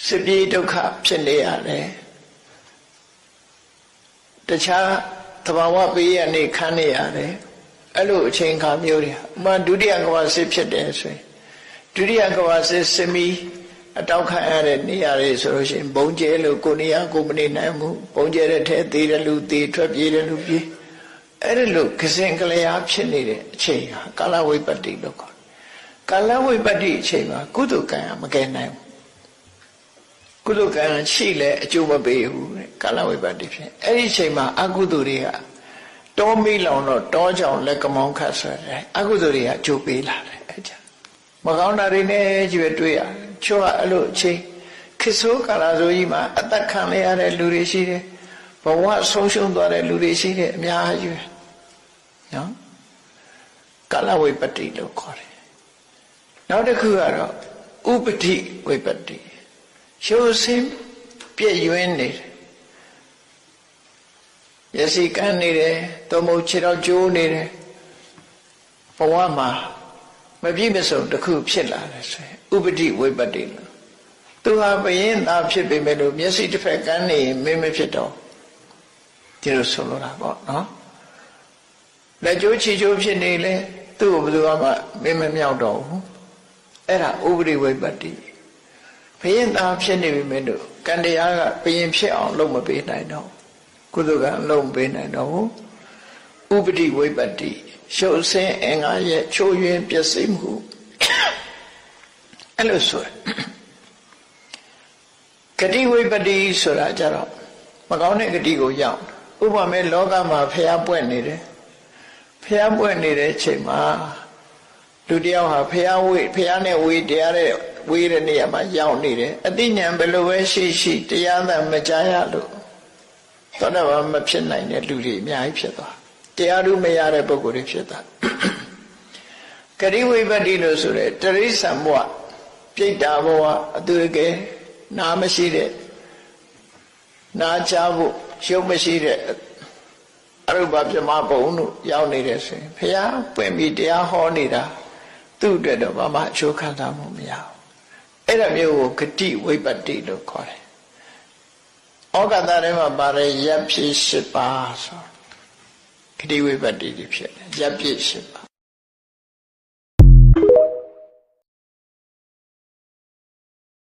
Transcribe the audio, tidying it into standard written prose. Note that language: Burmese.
စစ်ပြေးဒုက္ခဖြစ်နေရတယ်တခြားသဘာဝပေးရနေခံနေရတယ်အဲ့လိုအချိန်ခါမျိုးတွေဥပမာဒုတိယကမ္ဘာစစ်ဖြစ်တယ်ဆိုရင်ဒုတိယကမ္ဘာစစ်စစ်မီအတောက်ခံရတဲ့နေရာတွေဆိုလို့ရှိရင်ဘုံကျဲလို့ကိုနေရာကိုမနေနိုင်ဘူးဘုံကျဲတဲ့ထဲသေးတယ်လူသေးထွက်ပြေးတယ်လူပြေးအဲ့ဒီလိုကစင်ကလျာဖြစ်နေတဲ့အချိန်ဟာကာလဝိပတ္တိလို့ခေါ်တယ်ကာလဝိပတ္တိအချိန်မှာကုသိုလ်ကံမကယ်နိုင်ဘူးကုသိုလ်ကံရှိလဲအကျိုးမပေးဘူးတဲ့ကာလဝိပတ္တိဖြစ်အဲ့ဒီအချိန်မှာအကုသိုလ်တွေကတောမိလောင်တော့တောကြောင်လက်ကမောင်းခတ်ဆိုတယ်အကုသိုလ်တွေကအကျိုးပေးလာတယ်အဲ့ဒါမကောင်းတာတွေနဲ့ကြည့်တွေ့ရချို့ကအဲ့လိုအချိန်ခေတ်ဆိုးကာလဆိုကြီးမှာအသက်ခံရတဲ့လူတွေရှိတယ်ဘဝဆုံးရှုံးသွားတဲ့လူတွေရှိတယ်အများကြီးပဲနော်ကာလဝိပတ္တိလို့ခေါ်တယ်နောက်တစ်ခုကတော့ဥပတိဝိပတ္တိရှုစင်းပြည့်ရွင်းနေတယ်ရစီကန်းနေတယ်သို့မဟုတ်ခြေတော်ကျိုးနေတယ်ဘဝမှာမပြည့်မစုံတစ်ခုဖြစ်လာတယ်ဆိုရင်ဥပတိဝိပတ္တိလို့သူဟာဘယင်းသားဖြစ်ပေမဲ့လို့မျက်စိတစ်ဖက်ကန်းနေမင်းမဖြစ်တော့ဒီလိုဆိုလိုတာပေါ့နော်လက်ကျိုးခြေကျိုးဖြစ်နေလေသူ့ကိုဘယ်သူမှမင်းမမြောက်တော့ဘူးအဲ့ဒါဥပတိဝိပတ္တိဘယင်းသားဖြစ်နေပြီမဲ့လို့ကံတရားကဘယင်းဖြစ်အောင်လုပ်မပေးနိုင်တော့ကုသကံလုံးပေးနိုင်တော့ဥပတိဝိပတ္တိရှုပ်ဆင်းအင်္ဂါရဲ့ချိုးယွင်းပျက်စီးမှုအဲ့လိုဆိုဂတိဝိပတ္တိဆိုတာကြတော့မကောင်းတဲ့ဂတိကိုရောက်ဥပမာလောကမှာဖျားပွက်နေတယ်ဖျားပွက်နေတဲ့အချိန်မှာလူတယောက်ဟာဖျားနဲ့ဝေတရားတဲ့ဝေတဲ့နေရာမှာရောက်နေတယ်အသိဉာဏ်ဘယ်လိုပဲရှိတရားသာမကြားရလို့သောတာပန်မဖြစ်နိုင်တဲ့လူတွေအများကြီးဖြစ်သွားတရားဓုမရတဲ့ပုဂ္ဂိုလ်တွေဖြစ်သွားဂတိဝိပတ္တိလို့ဆိုရဲတရိစ္ဆာန်ဘဝပြိတ္တာဘဝအတူတကယ်နားမရှိတဲ့နားချဖို့ရုပ်မရှိတဲ့အရုပပြမဘုံတို့ရောက်နေတယ်ဆိုရင်ဘုရားပွင့်ပြီးတရားဟောနေတာသူ့အတွက်တော့ဘာမှအကျိုးခံစားမှုမရဘူးအဲ့ဒါမျိုးကိုဂတိဝိပတ္တိလို့ခေါ်တယ်ဩဃတထဲမှာပါတယ်ရပ်ဖြစ်၈ပါးဆိုဂတိဝိပတ္တိဖြစ်တယ်ရပ်ဖြစ်၈ပါး